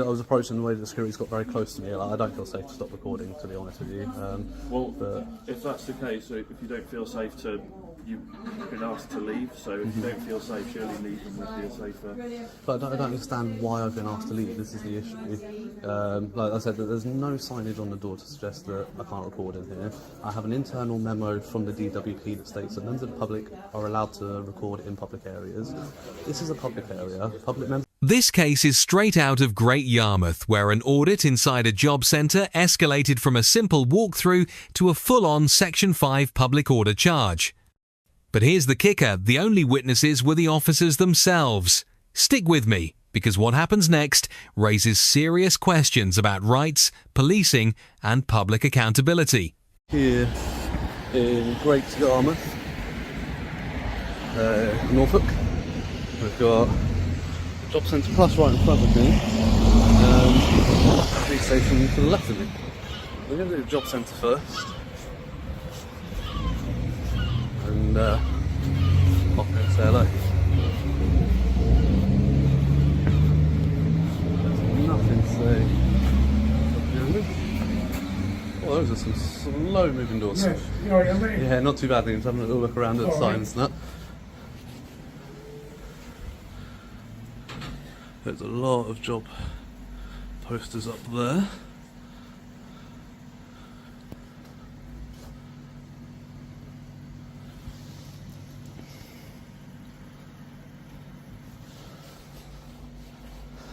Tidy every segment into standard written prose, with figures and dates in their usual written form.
I was approaching the way that the security's got very close to me. Like, I don't feel safe to stop recording, to be honest with you. If that's the case, if you don't feel safe to, you've been asked to leave, so if you don't feel safe, surely leaving would feel safer. But I don't understand why I've been asked to leave. This is the issue. Like I said, there's no signage on the door to suggest that I can't record in here. I have an internal memo from the DWP that states that members of the public are allowed to record in public areas. This is a public area. Public members. This case is straight out of Great Yarmouth, where an audit inside a job centre escalated from a simple walkthrough to a full-on Section 5 public order charge. But here's the kicker, the only witnesses were the officers themselves. Stick with me, because what happens next raises serious questions about rights, policing and public accountability. Here in Great Yarmouth, Norfolk, we've got Job Centre Plus right in front of me, police station to the left of me. We're going to do the Job Centre first, and pop in and say hello. There's nothing to say. Oh, those are some slow moving doors. Yeah, not too bad. Things having a little look around at the signs and that. There's a lot of job posters up there.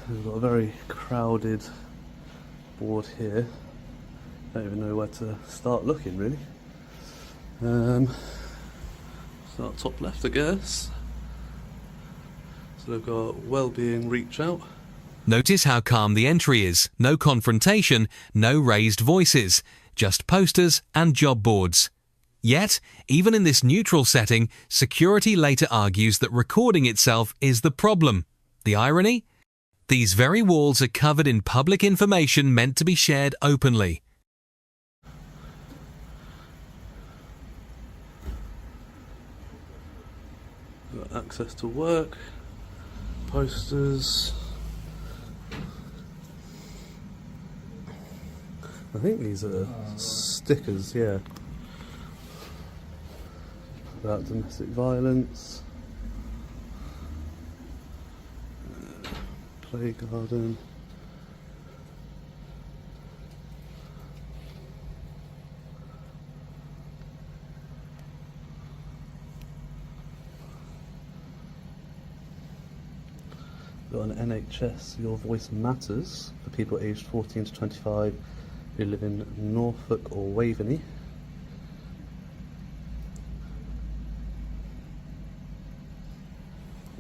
We've got a very crowded board here. Don't even know where to start looking, really. Start top left, I guess. So they've got wellbeing reach out. Notice how calm the entry is. No confrontation, no raised voices, just posters and job boards. Yet, even in this neutral setting, security later argues that recording itself is the problem. The irony? These very walls are covered in public information meant to be shared openly. Got access to work. Posters. I think these are stickers, yeah. About domestic violence. Play garden. Got an NHS Your Voice Matters for people aged 14 to 25 who live in Norfolk or Waveney.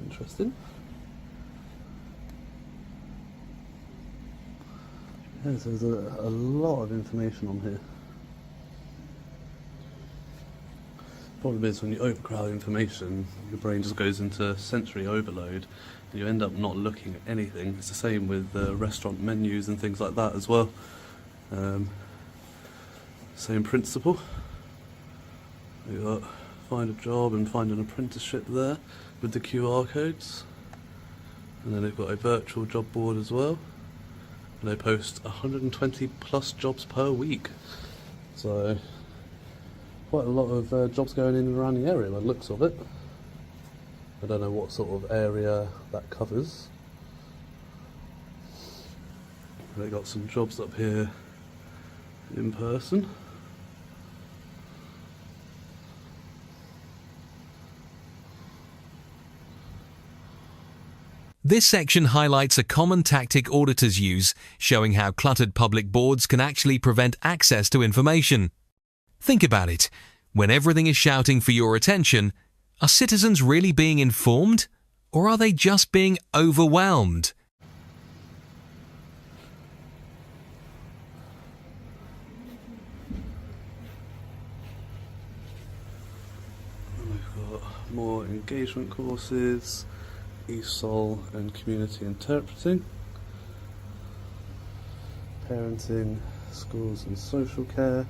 Interesting. Yes, there's a lot of information on here. Problem is, when you overcrowd information, your brain just goes into sensory overload and you end up not looking at anything. It's the same with restaurant menus and things like that as well. Same principle. We've got find a job and find an apprenticeship there with the QR codes. And then they've got a virtual job board as well. And they post 120 plus jobs per week. So quite a lot of jobs going in and around the area by the looks of it. I don't know what sort of area that covers. They got some jobs up here in person. This section highlights a common tactic auditors use, showing how cluttered public boards can actually prevent access to information. Think about it. When everything is shouting for your attention, are citizens really being informed? Or are they just being overwhelmed? We've got more engagement courses, ESOL and community interpreting, parenting, schools and social care.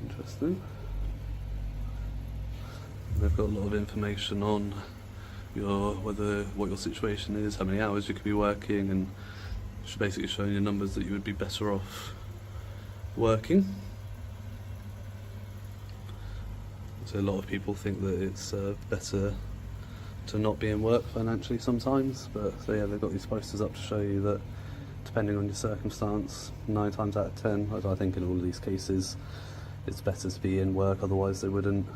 Interesting. They've got a lot of information on what your situation is, how many hours you could be working, and it's basically showing your numbers that you would be better off working. So a lot of people think that it's better to not be in work financially sometimes, but so yeah, they've got these posters up to show you that depending on your circumstance, 9 times out of 10, I think in all of these cases, it's better to be in work, otherwise they wouldn't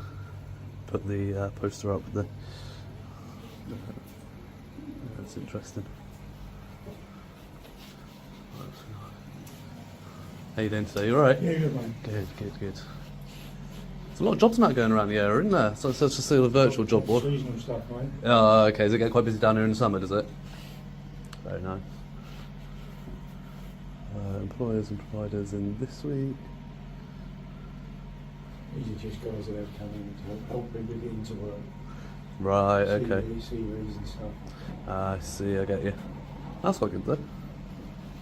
put the poster up there. That's interesting. How you doing today? You alright? Yeah, good man. Good. There's a lot of jobs now going around the area, isn't there? So it's just still a virtual job board. Seasonal stuff, mate. Oh, okay. Does it get quite busy down here in the summer, does it? Very nice. Employers and providers in this week. These are just guys that have come in to help people get into work. Right, okay. CVs and stuff. I see, I get you. That's quite good though.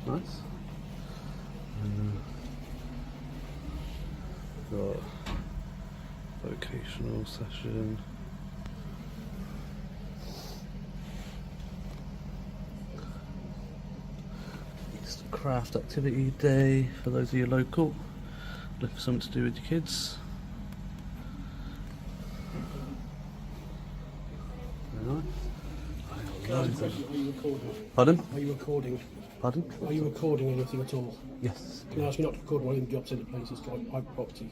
Nice. Got vocational session. Easter craft activity day for those of you local. Look for something to do with your kids. Very nice. Are you recording? Pardon? Are you recording? Pardon? Are you recording anything at all? Yes. Can I ask you not to record one in the job centre places, like private property?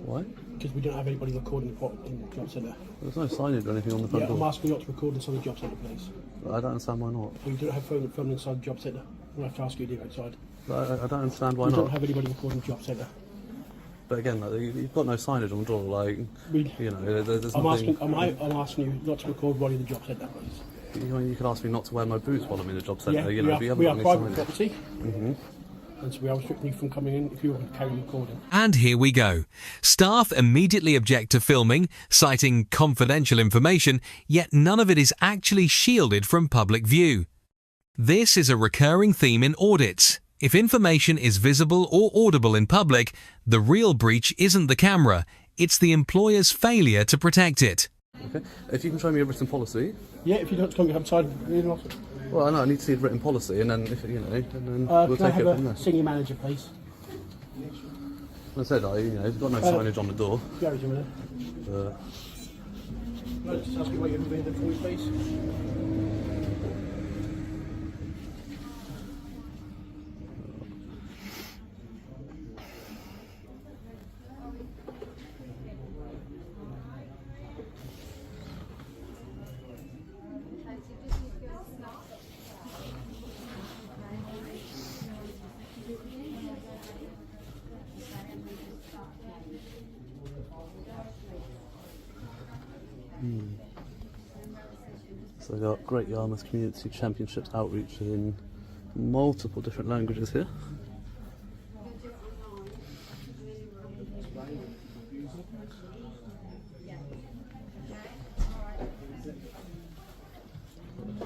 Why? Because we don't have anybody recording in the job centre. There's no signage or anything on the front Yeah, I'm door. asking you not to record inside the job centre place. I don't understand why not. Well, you don't have phone inside the job centre. I'm going to have to ask you to do it outside. I don't understand why We don't not. have anybody recording the job centre. But again, like, you've got no signage on the door. Like, you know, there's I'm nothing. asking you not to record one in the job centre, please. You can ask me not to wear my boots while I'm in the job centre. Yeah, You know, but you haven't we got are any private signage. property. And so we are restricting you from coming in if you want to carry on recording. And here we go. Staff immediately object to filming, citing confidential information, yet none of it is actually shielded from public view. This is a recurring theme in audits. If information is visible or audible in public, the real breach isn't the camera, it's the employer's failure to protect it. Okay. If you can show me a written policy. Yeah, if you don't come outside, Well, I know I need to see a written policy, and then if you know, and then we'll can I take it have from a there. senior manager, please? As I said, you've got no signage on the door. Gary's a minute. Uh, Can I just ask you what you're doing for me, please? So I got Great Yarmouth Community Championships outreach in multiple different languages here.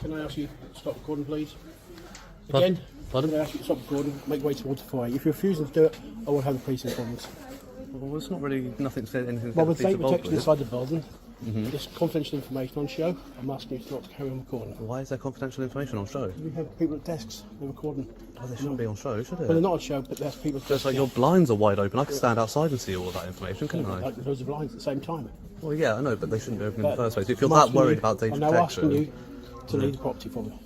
Can I ask you to stop recording, please? Pardon? Again, Pardon? can I ask you to stop recording, make way towards the fire? If you're refusing to do it, I will have the police informed. Well, it's not really nothing to say anything. Well, to with be data involved protection with. inside the building, there's confidential information on show. I'm asking you to not to carry on recording. Why is there confidential information on show? We have people at desks, they're recording. Oh, they shouldn't be on show, should Well, they're it? not on show, but there's people at Just desks. like your blinds are wide open, I could stand outside and see all of that information, couldn't I? Like loads of lines at the same time. Well, yeah, I know, but they shouldn't be open in the But first place. If you're I'm that asking worried you- about data I'm now asking you protection, to leave the property for me.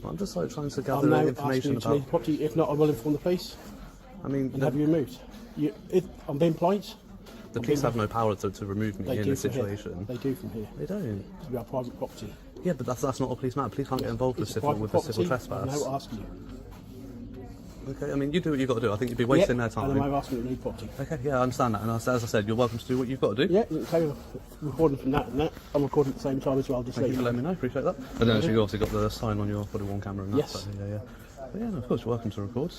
I'm just like trying to I'm gather now asking information you to about. leave the property. If not, I will inform the police I mean, and have you removed. If I'm being polite, the police have no power to remove me they in do this from here. situation. They do from here. They don't. We are private property. Yeah, but that's not a police matter. Police can't get involved with It's civil private with a civil property. I'm trespass. now asking you. Okay, I mean, you do what you've got to do. I think you'd be wasting their And time. I'm now asking you to leave property. Okay, yeah, I understand that. And as I said, you're welcome to do what you've got to do. Yeah, you can carry on recording from that and that. I'm recording at the same time as well, just so Thank you you for know. letting me know. Appreciate that. And then actually, you obviously got the sign on your body worn camera and that. Yes. So, yeah. But yeah, no, of course, you're welcome to record.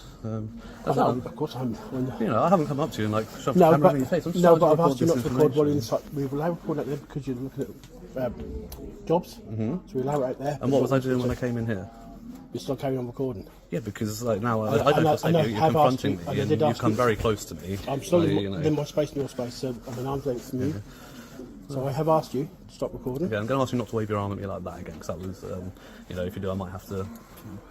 Of course I'm. You know, I haven't come up to you and like shoved No, the camera but, in your face. I'm just no, trying but to I've record asked you this not to record one information. inside. We allow recording out there because you're looking at jobs. So we allow it out there. And what was I doing when I came in here? You're still carrying on recording. Yeah, because like now I I don't know- feel I know, safe. You're have asked confronting you, me, and I and did you've ask come you. very close to me. I'm still you know. in my space and your space, so I'm an arm's length from you. So I have asked you to stop recording. Okay, I'm going to ask you not to wave your arm at me like that again, because that was, you know, if you do, I might have to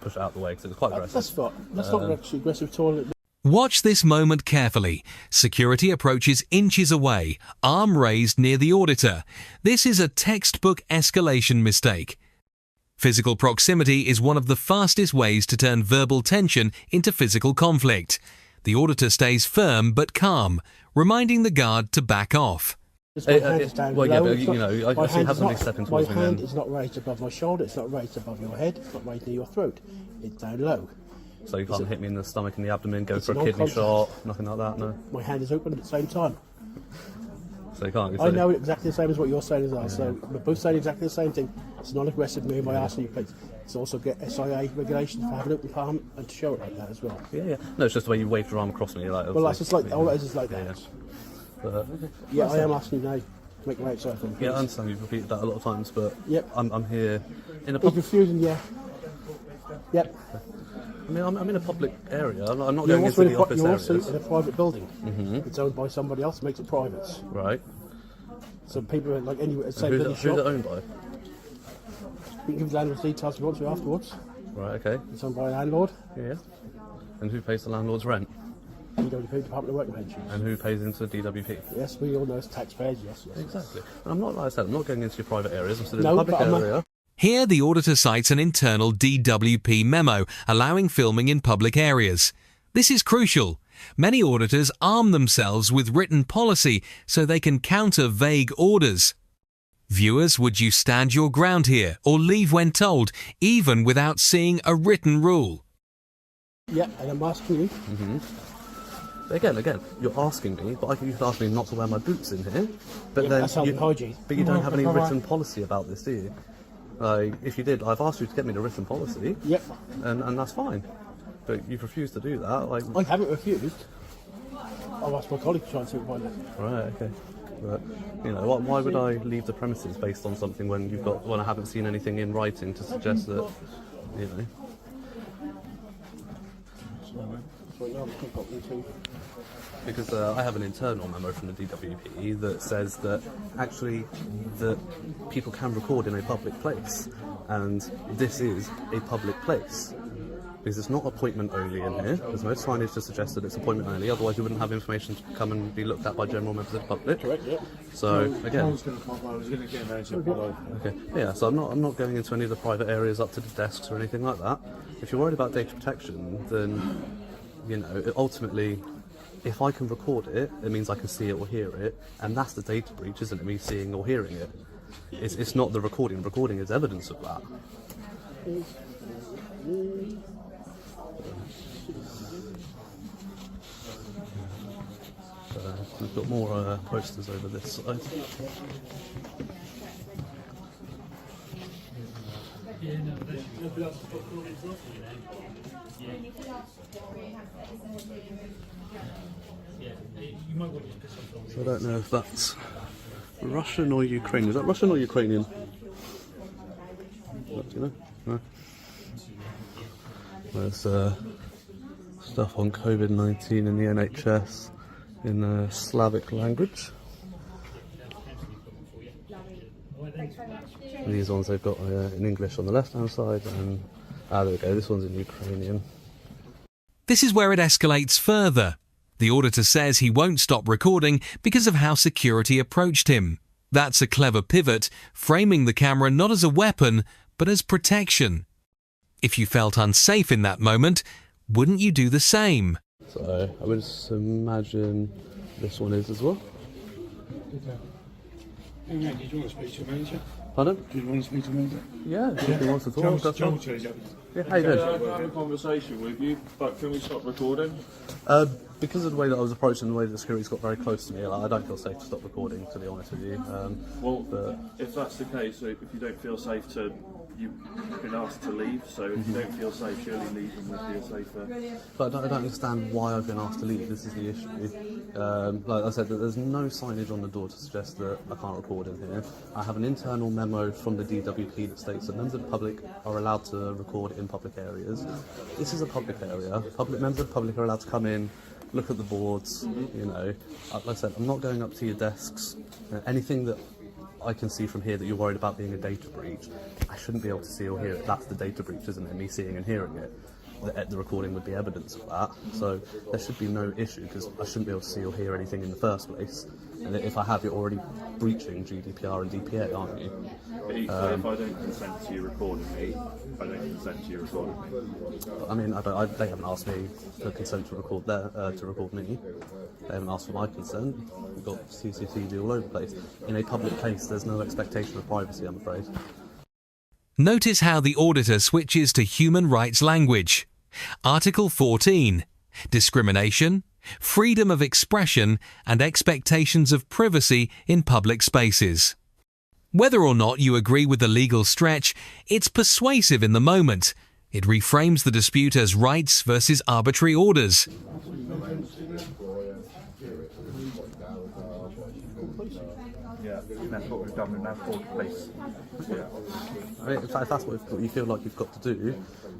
push it out the way, because it was quite aggressive. That's fine. That's not actually aggressive at all. Watch this moment carefully. Security approaches inches away, arm raised near the auditor. This is a textbook escalation mistake. Physical proximity is one of the fastest ways to turn verbal tension into physical conflict. The auditor stays firm but calm, reminding the guard to back off. My hand is down well, yeah, low. but It's you not- know, I my see hand have is somebody not- stepping towards me My hand then. is not raised above my shoulder. It's not raised above your head. It's not raised near your throat. It's down low. So you can't hit me in the stomach and the abdomen, go It's for a a kidney non-contact. shot, nothing like that, no? My hand is open at the same time. So you can't. I know exactly the same as what you're saying as well. So we're both saying exactly the same thing. It's a non-aggressive move by asking you, please. It's also get SIA regulations for having an open palm and to show it like that as well. Yeah, yeah. No, it's just the way you waved your arm across me. Like, Well, that's just like all it is like that. Yeah, but, Yeah, I am asking you now to make me outside for me. yeah, I please. understand you've repeated that a lot of times, but Yep. I'm here in a It's public. confusing, yeah. Yep. I mean, I'm in a public area. I'm not You're going also, into in the a, office you're also areas. in a private building. It's owned by somebody else, makes it private. Right. So people are like anywhere, say Who's bloody it shop. owned by? You can give the landlord details if you want to afterwards. Right. Okay. It's owned by a landlord. Yeah. And who pays the landlord's rent? DWP, Department of Work and Pensions. And who pays into DWP? Yes, we all know as taxpayers, yes. Exactly. And I'm not, like I said, I'm not going into your private areas. I'm still in No, a public but I'm not- area. Here, the auditor cites an internal DWP memo allowing filming in public areas. This is crucial. Many auditors arm themselves with written policy so they can counter vague orders. Viewers, would you stand your ground here or leave when told, even without seeing a written rule? Yeah, and I'm asking you. Again, you're asking me, but you could ask me not to wear my boots in here. But Yeah, then that's health and hygiene. But you don't have any written policy about this, do you? Like, if you did, I've asked you to get me the written policy, Yep. and that's fine. But you've refused to do that. Like, I haven't refused. I've asked my colleague to try and see what I know. right, okay. But you know, why would I leave the premises based on something when I haven't seen anything in writing to suggest that, you know? So now we've got into. Because I have an internal memo from the DWP that says that actually that people can record in a public place, and this is a public place. Because it's not appointment only in here. There's no signage to suggest that it's appointment only, otherwise you wouldn't have information to come and be looked at by general members of the public. Correct, yeah. So again, I was going to get there to follow. okay, yeah. So I'm not going into any of the private areas up to the desks or anything like that. If you're worried about data protection, then you know ultimately, if I can record it, it means I can see it or hear it, and that's the data breach, isn't it? Me seeing or hearing it. It's not the recording. Recording is evidence of that. We've got more posters over this side. So I don't know if that's Russian or Ukrainian. Is that Russian or Ukrainian? Do you know? No. There's stuff on COVID-19 in the NHS in Slavic language. And these ones they've got in English on the left-hand side, and there we go. This one's in Ukrainian. This is where it escalates further. The auditor says he won't stop recording because of how security approached him. That's a clever pivot, framing the camera not as a weapon, but as protection. If you felt unsafe in that moment, wouldn't you do the same? So I would just imagine this one is as well. Hey, mate, did you want to speak to a manager? Pardon? Did you want to speak to a manager? Yeah, if he wants to talk. that's Joel fine. turns up. Yeah, how you doing? I've had a conversation with you, but can we stop recording? Because of the way that I was approached and the way that the security's got very close to me, like, I don't feel safe to stop recording, to be honest with you. Well, but if that's the case, so if you don't feel safe to, you've been asked to leave, so if you don't feel safe, surely leaving would feel safer. But I don't understand why I've been asked to leave. This is the issue. Like I said, that there's no signage on the door to suggest that I can't record in here. I have an internal memo from the DWP that states that members of the public are allowed to record in public areas. This is a public area. Members of the public are allowed to come in, look at the boards. You know, like I said, I'm not going up to your desks. Anything that I can see from here that you're worried about being a data breach. I shouldn't be able to see or hear it. That's the data breach, isn't it? Me seeing and hearing it. The recording would be evidence of that. So there should be no issue, because I shouldn't be able to see or hear anything in the first place. And if I have, you're already breaching GDPR and DPA, aren't you? But equally, if I don't consent to you recording me, I don't consent to you recording me. I mean, they haven't asked me for consent to record to record me. They haven't asked for my consent. We've got CCTV all over the place. In a public place, there's no expectation of privacy, I'm afraid. Notice how the auditor switches to human rights language. Article 14. Discrimination, freedom of expression and expectations of privacy in public spaces. Whether or not you agree with the legal stretch, it's persuasive in the moment. It reframes the dispute as rights versus arbitrary orders. Yeah, that's what we've done. We've now called police. Yeah. I mean, if that's what you feel like you've got to do,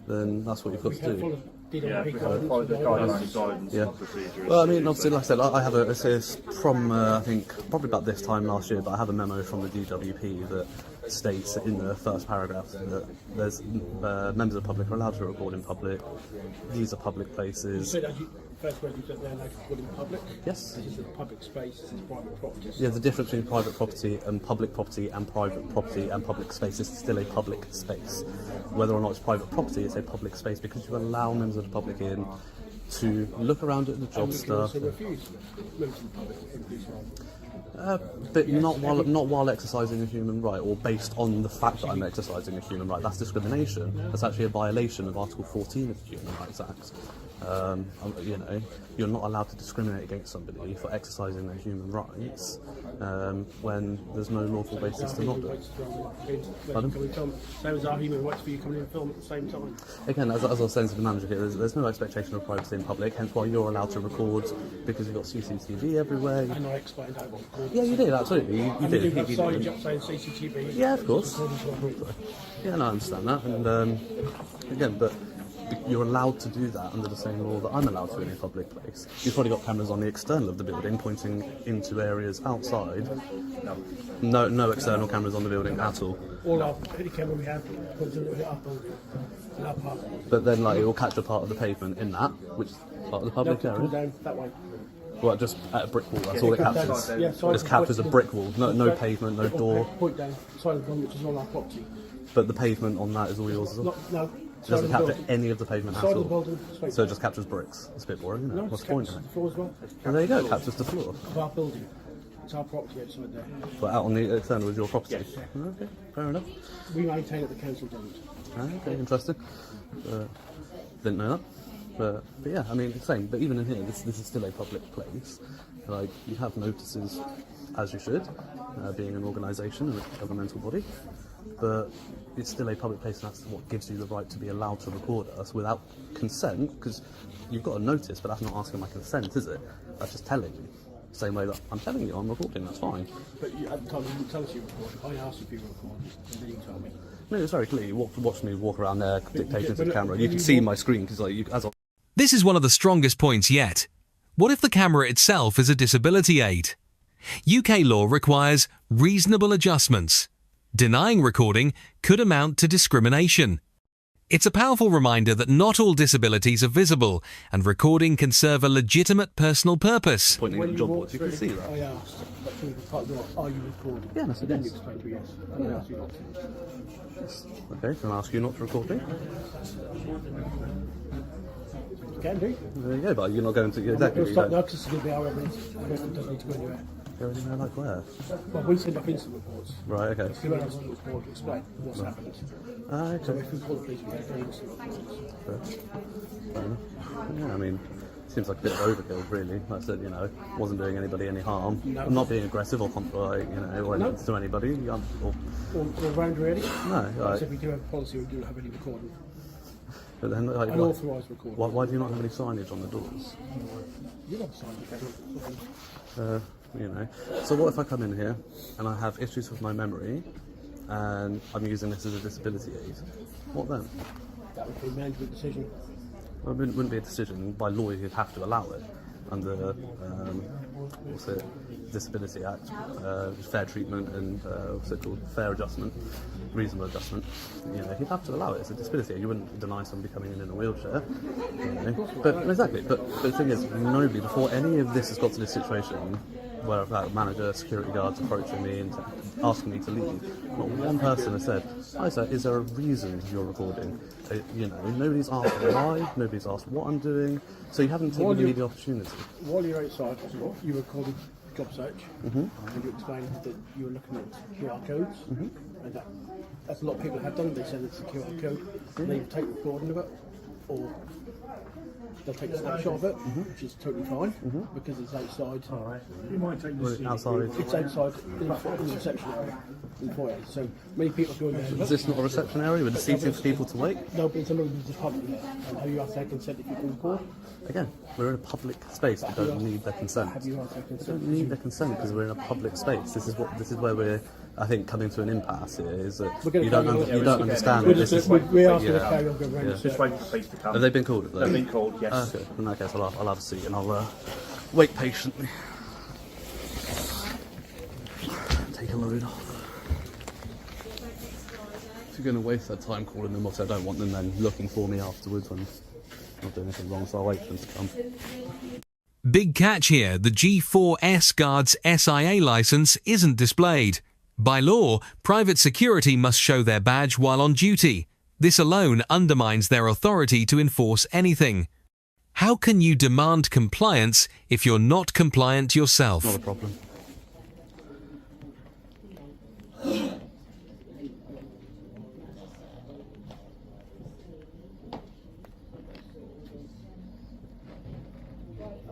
then that's what you've got to do. Yeah, we follow the guidelines Yeah. and procedure. Well, I mean, obviously, like I said, I have it's from, I think, probably about this time last year, but I have a memo from the DWP that states in the first paragraph that there's members of the public are allowed to record in public. These are public places. So that first word you said there, like recording in public? Yes. This is a public space, this is private property. Yeah, the difference between private property and public property and private property and public space is still a public space. Whether or not it's private property, it's a public space because you allow members of the public in to look around at the job And you can stuff. also refuse members of the public in police role. But not while exercising a human right, or based on the fact that I'm exercising a human right. That's discrimination. That's actually a violation of Article 14 of the Human Rights Act. You know, you're not allowed to discriminate against somebody for exercising their human rights when there's no lawful basis to not do it. Pardon? Same as our human rights for you coming in and film at the same time. Again, as I was saying to the manager here, there's no expectation of privacy in public, hence why you're allowed to record, because you've got CCTV everywhere. And I explained how to record. Yeah, you did, absolutely. You did. You've got You signage did. up saying CCTV. Yeah, of course. Recording as well. Yeah, no, I understand that. And again, but you're allowed to do that under the same law that I'm allowed to in a public place. You've probably got cameras on the external of the building pointing into areas outside. No external cameras on the building at all. All our camera we have puts a little bit up and up. But then, like, it will catch a part of the pavement in that, which is part of the public Pull area. down that way. Well, just at a brick wall, that's all it captures. Yeah, so Just captures a brick wall, no pavement, no door. Point down, side of the building, which is on our property. But the pavement on that is all yours as well. No. It doesn't capture any of the pavement at Side of the all. building, straight. So it just captures bricks. It's a bit boring, isn't it? No, What's it's the point in captures it? the floor as well. And there you go, it captures the floor. Of our building. It's our property outside there. But out on the external is your property. Okay, fair enough. We maintain it, the council doesn't. Okay, interesting. Didn't know that. But yeah, I mean, it's the same. But even in here, this is still a public place. Like, you have notices, as you should, being an organisation and a governmental body. But it's still a public place, and that's what gives you the right to be allowed to record us without consent, because you've got a notice, but that's not asking my consent, is it? That's just telling you. Same way that I'm telling you I'm recording, that's fine. But you, at the time you didn't tell us you recorded. I asked if you were recording, and then you told me. No, it's very clear. You watch me walk around there, dictating to the camera. You can see my screen, because like, This is one of the strongest points yet. What if the camera itself is a disability aid? UK law requires reasonable adjustments. Denying recording could amount to discrimination. It's a powerful reminder that not all disabilities are visible, and recording can serve a legitimate personal purpose. pointing at the job boards, you can see that. I asked, but from the part of are you recording? Yeah, that's and it then is. you explained to me yes. And I asked you not to. Okay, can I ask you not to record me? You can do. There you go, but you're not going to... Exactly. We'll You stop don't now because it's going to be our evidence. The rest of it doesn't need to go anywhere. go anywhere like where? Well, we send up incident reports. Right, okay. Who else will report to explain what's happened? So Okay. if we call the police, we get the incident reports. Yeah, I mean, seems like a bit of overkill, really. Like I said, you know, wasn't doing anybody any harm. I'm not being aggressive or, or anything to anybody. All round really? No, like, So if we do have a policy, we don't have any recording. but then, like, Unauthorised recording. why do you not have any signage on the doors? You have a sign defender. You know. So what if I come in here and I have issues with my memory and I'm using this as a disability aid? What then? That would be a management decision. Well, it wouldn't be a decision. By law, you'd have to allow it. under what's it, Disability Act, fair treatment and what's it called, fair adjustment, reasonable adjustment. You know, you'd have to allow it. It's a disability. You wouldn't deny somebody coming in a wheelchair. You know? But exactly. But the thing is, nobody before any of this has got to this situation where I've had manager, security guards approaching me and asking me to leave. Not one person has said, "Hi sir, is there a reason you're recording?" You know, nobody's asked why. Nobody's asked what I'm doing. So you haven't taken me the opportunity. While you're outside, you recorded job search, and you explained that you were looking at QR codes, and that's a lot of people have done. They said it's a QR code, and they take recording of it, or they'll take a snapshot of it, which is totally fine, because it's outside. You might take this seat. Outside. It's outside in the reception area, in the foyer. So many people go in there. Is this not a reception area with seating for people to wait? No, but it's a little bit of public there. And have you asked their consent if you can record? Again, we're in a public space. We don't need their consent. Have you asked their We consent? don't need their consent because we're in a public space. This is where we're, I think, coming to an impasse here. Is that We're gonna you don't carry on. understand We're that this is. asking to Yeah. carry on going around. Yeah. Just wait for police to come. Have they been called? Have they? They've been called, yes. Okay. In that case, I'll have a seat and I'll wait patiently. Take a load off. If you're going to waste their time calling them, obviously I don't want them then looking for me afterwards when I'm not doing anything wrong, so I'll wait for them to come. Big catch here, the G4S Guard's SIA licence isn't displayed. By law, private security must show their badge while on duty. This alone undermines their authority to enforce anything. How can you demand compliance if you're not compliant yourself? Not a problem.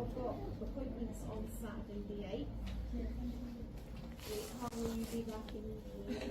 I've got appointments on Saturday the 8th. How will you be back in the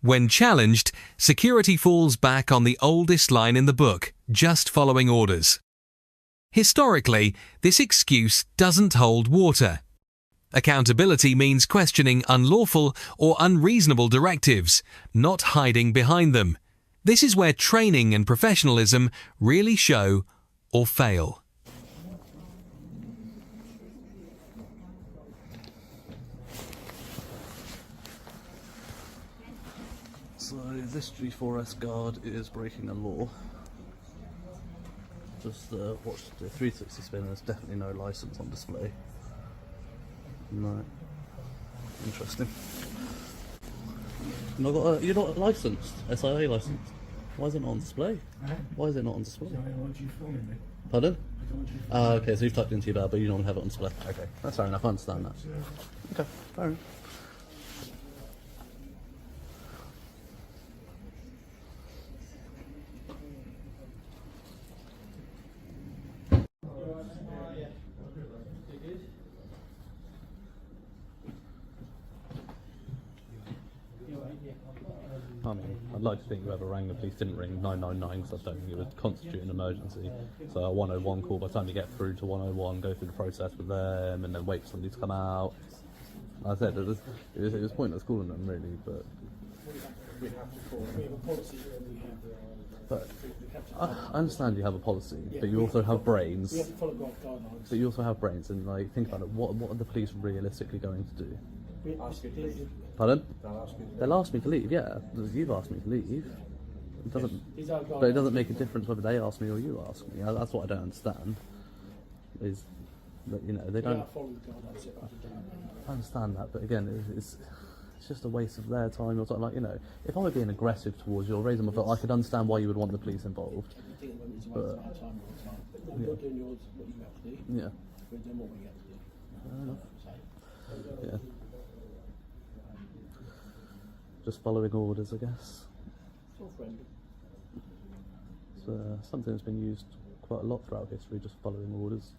When challenged, security falls back on the oldest line in the book, just following orders. Historically, this excuse doesn't hold water. Accountability means questioning unlawful or unreasonable directives, not hiding behind them. This is where training and professionalism really show or fail. So this G4S guard is breaking a law. Just watch the 360 spin. There's definitely no license on display. No. Interesting. You're not licensed. SIA licensed. Why is it not on display? Why is it not on display? I don't want you filming me. Pardon? I don't want you Okay, so you've typed into your bell, but you don't have it on display. Okay, that's fair enough. I understand that. Okay, fair enough. I mean, I'd like to think whoever rang the police didn't ring 999 because I don't think it would constitute an emergency. So a 101 call, by the time you get through to 101, go through the process with them and then wait for somebody to come out. Like I said, it was pointless calling them really, but I understand you have a policy, but you also have brains. We have to follow guidelines. But you also have brains, and like think about it. What are the police realistically going to do? Pardon? They'll ask me to leave. Yeah, you've asked me to leave. It doesn't. But it doesn't make a difference whether they ask me or you ask me. That's what I don't understand. Is that they don't. I understand that, but again, it's just a waste of their time or something. Like if I were being aggressive towards you or raising my foot, I could understand why you would want the police involved. But You're doing yours, what you have to do. yeah, We're doing what we have to do. fair enough. Yeah. Just following orders, I guess. It's all friendly. It's something that's been used quite a lot throughout history, just following orders.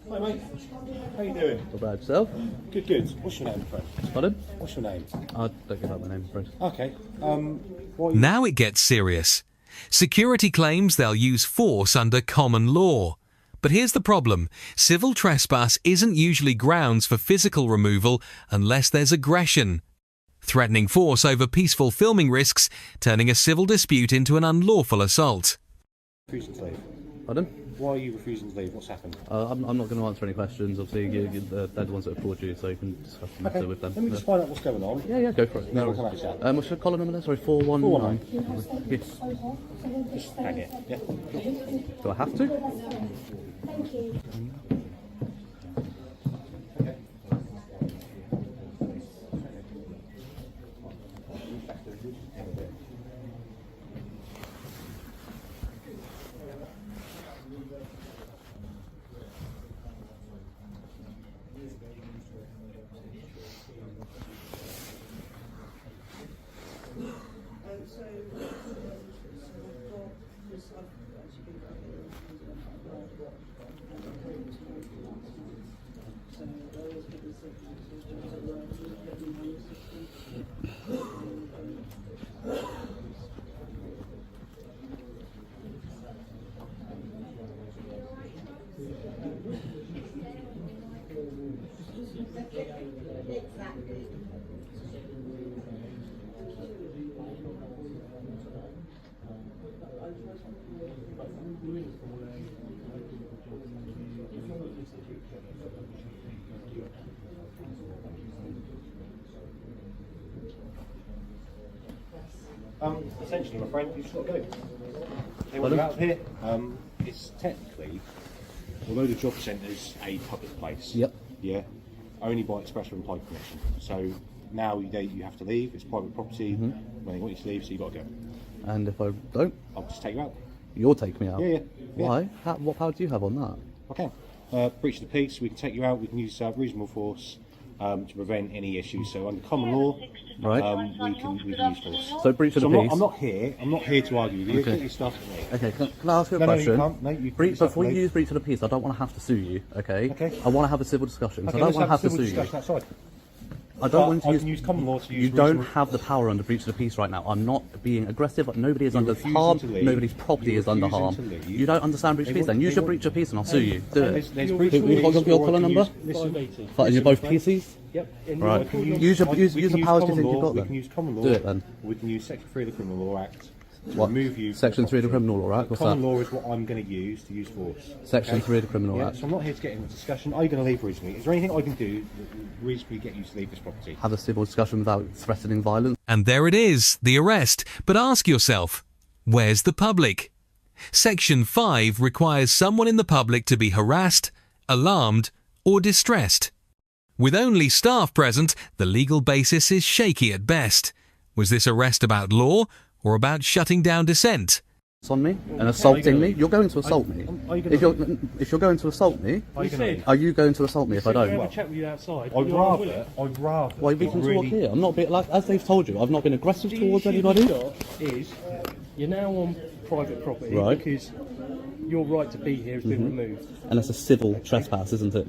Hi mate, how you doing? What about yourself? Good, good. What's your name, friend? Pardon? What's your name? I don't give out my name, friend. Okay. What are you... Now it gets serious. Security claims they'll use force under common law. But here's the problem. Civil trespass isn't usually grounds for physical removal unless there's aggression. Threatening force over peaceful filming risks turning a civil dispute into an unlawful assault. refusing to leave? Pardon? Why are you refusing to leave? What's happened? I'm not going to answer any questions. Obviously, they're the ones that have called you, so you can discuss the matter with them. Let me just find out what's going on. Yeah, go for it. Then we'll come back to that. What's your collar number there? Sorry, 419. 419. Yes. Just hang it. Yeah. Do I have to? Thank you. Essentially, my friend, you've just got to go. They want you out of here. It's technically, although the job centre's a public place. Yep. Yeah. Only by express or implied permission. So now you have to leave. It's private property. When they want you to leave, so you've got to go. And if I don't, I'll just take you out. you'll take me out. Yeah. Why? What power do you have on that? Okay. Breach of the peace. We can take you out. We can use reasonable force to prevent any issues. So under common law, Right. we can use force. So breach of So the I'm peace. not here to argue with you. Okay. Get your stuff to me. Okay, can I ask you a No, question? you can't. No, you can Breach, stop before you me. use breach of the peace, I don't want to have to sue you, okay? Okay. I want to have a civil discussion, so Okay, I don't let's want to have to civil sue you. discussion outside. I don't want I to can use common law to use You don't reasonable- have the power under breach of the peace right now. I'm not being aggressive. Nobody is You're under refusing harm. to leave. Nobody's property You're is under refusing harm. to leave. You don't understand breach of They peace. want- Then use they your want- breach of peace, and I'll sue you. Do it. There's breach of Can we peace, hold up your or I collar can number? use- listen, Right, and you're both PCs. Yep. Right. we can Use the we powers can you think use you've got common then. law, We can use common law. Do it then. We can use Section 3 of the Criminal Law Act to remove you. Section 3 of the criminal law, right? What's Common that? law is what I'm going to use force. Section 3 of the criminal Yeah, act. so I'm not here to get into a discussion. Are you going to leave recently? Is there anything I can do that will reasonably get you to leave this property? Have a civil discussion without threatening violence. And there it is, the arrest. But ask yourself, where's the public? Section 5 requires someone in the public to be harassed, alarmed, or distressed. With only staff present, the legal basis is shaky at best. Was this arrest about law or about shutting down dissent? On me and assaulting me. You're going to assault me. If you're going to assault me, are you going to assault me if I don't? Have a chat with you outside. I'd rather. Well, we can talk here. I'm not being like, as they've told you, I've not been aggressive towards anybody. Is you're now on private property Right. because your right to be here has been removed. And that's a civil trespass, isn't it?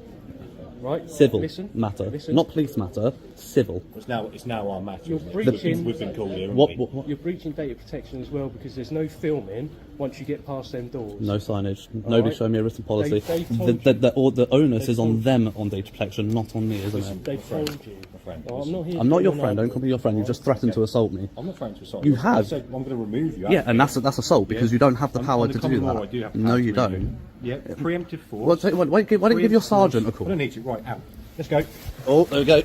Right? Civil Listen. matter, Listen. not police matter. Civil. It's now our matter. You're isn't it? breaching. We've been called here. What? You're breaching data protection as well because there's no filming once you get past them doors. No signage. Nobody right. showed me a written policy. They've told The onus They've is on told them on data protection, not on me, isn't it? They told you. Oh, I'm not here. I'm not to your be friend. Don't annoyed. call me your friend. You just threatened to assault me. I'm not trying to assault You you. I have. said I'm going to remove you. Yeah, and that's assault because you don't have the power Under to do common law, I that. do have the No, power you to remove don't. you. Yeah, preemptive force. Well, tell you what, why don't you give your sergeant a I call? don't need you. Right, out. Let's go. Oh, there we go.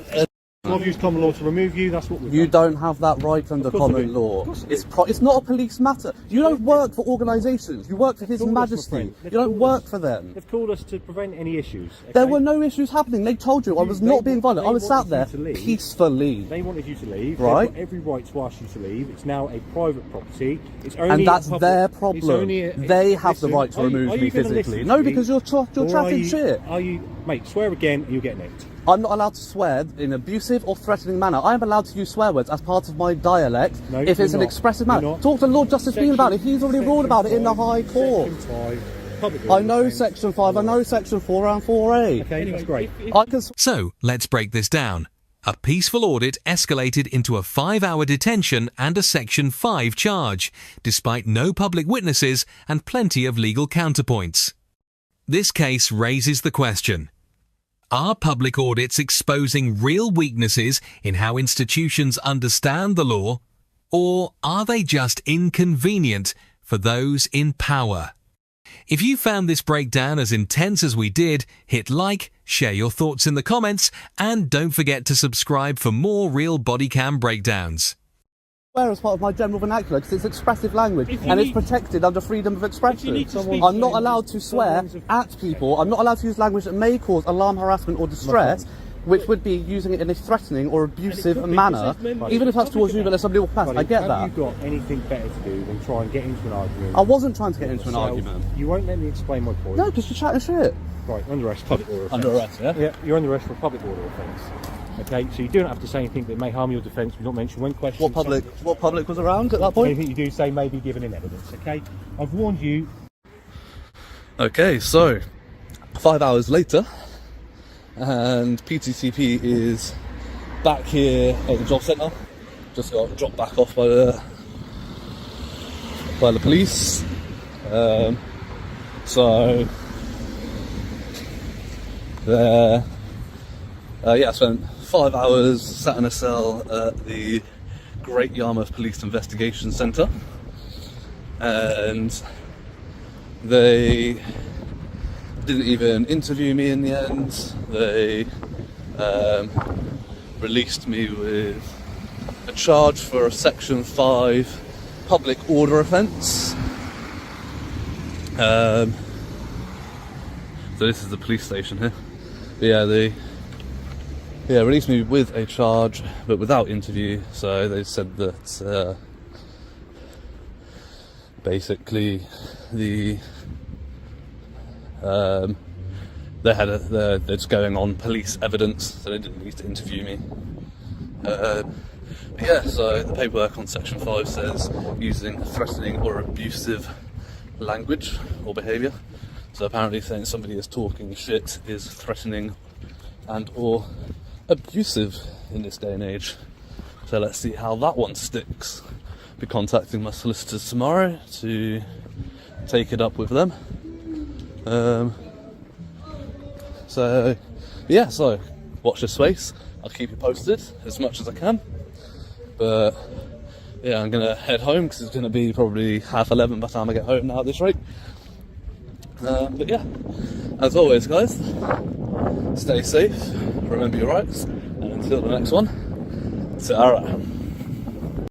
I've used common law to remove you. That's what we've You done. don't have that right under course I common do. law. Of course I do. It's not a police matter. You don't work for organisations. You work for His Call us, my Majesty. friend. You don't work for them. They've called us to prevent any issues. There okay? were no issues happening. They told you I was not being violent. I was sat there peacefully. They wanted you to leave. Right. They've got every right to ask you to leave. It's now a private property. It's only And that's public, their it's problem. only They have the listen, right to are you- remove are me you gonna physically. listen No, to me? because you're Or chatting shit. Are you, mate? Swear again, and you'll get nicked. I'm not allowed to swear in an abusive or threatening manner. I am allowed to use swear words as part of my dialect No, if it's you're an not. expressive You're manner. not. Talk to Lord Justice Bean about it. He's already ruled about it in the High Court. Section 5, public I order know offence. Section 5, I know Section 4 and 4A. Okay, that's great. I can So, let's break this down. A peaceful audit escalated into a 5-hour detention and a Section 5 charge, despite no public witnesses and plenty of legal counterpoints. This case raises the question: are public audits exposing real weaknesses in how institutions understand the law, or are they just inconvenient for those in power? If you found this breakdown as intense as we did, hit like, share your thoughts in the comments, and don't forget to subscribe for more real body cam breakdowns. swear as part of my general vernacular because it's expressive language and it's protected under freedom of expression. need to speak I'm to not them, allowed to swear at people. I'm not allowed to use language that may cause alarm, harassment or distress, which would be using it in a threatening or abusive could be, manner, because there's members even if that's of towards the you, but there's somebody walk past. Buddy, I get have that. you got anything better to do than try and get into an argument? I wasn't trying to get into an yourself? argument. You won't let me explain my point. No, because you're chatting shit. Right, under arrest, public order offence. Under arrest, yeah? Yeah, you're under arrest for a public order offence. Okay, so you don't have to say anything that may harm your defence. We've not mentioned when questioned. What public was around at that point? Anything you do say may be given in evidence, okay? I've warned you. Okay, so 5 hours later, and PTCP is back here at the job centre. Just got dropped back off by the police. So there, I spent 5 hours sat in a cell at the Great Yarmouth Police Investigation Centre, and they didn't even interview me in the end. They released me with a charge for a Section 5 public order offence. So this is the police station here. But yeah, they released me with a charge, but without interview. So they said that basically they're just going on police evidence, so they didn't need to interview me. But yeah, so the paperwork on Section 5 says using threatening or abusive language or behaviour. So apparently saying somebody is talking shit is threatening and or abusive in this day and age. So let's see how that one sticks. Be contacting my solicitors tomorrow to take it up with them. So watch this space. I'll keep you posted as much as I can. But yeah, I'm gonna head home because it's gonna be probably 11:30 by the time I get home now at this rate. But yeah, as always, guys, stay safe, remember your rights, and until the next one, ta-ra.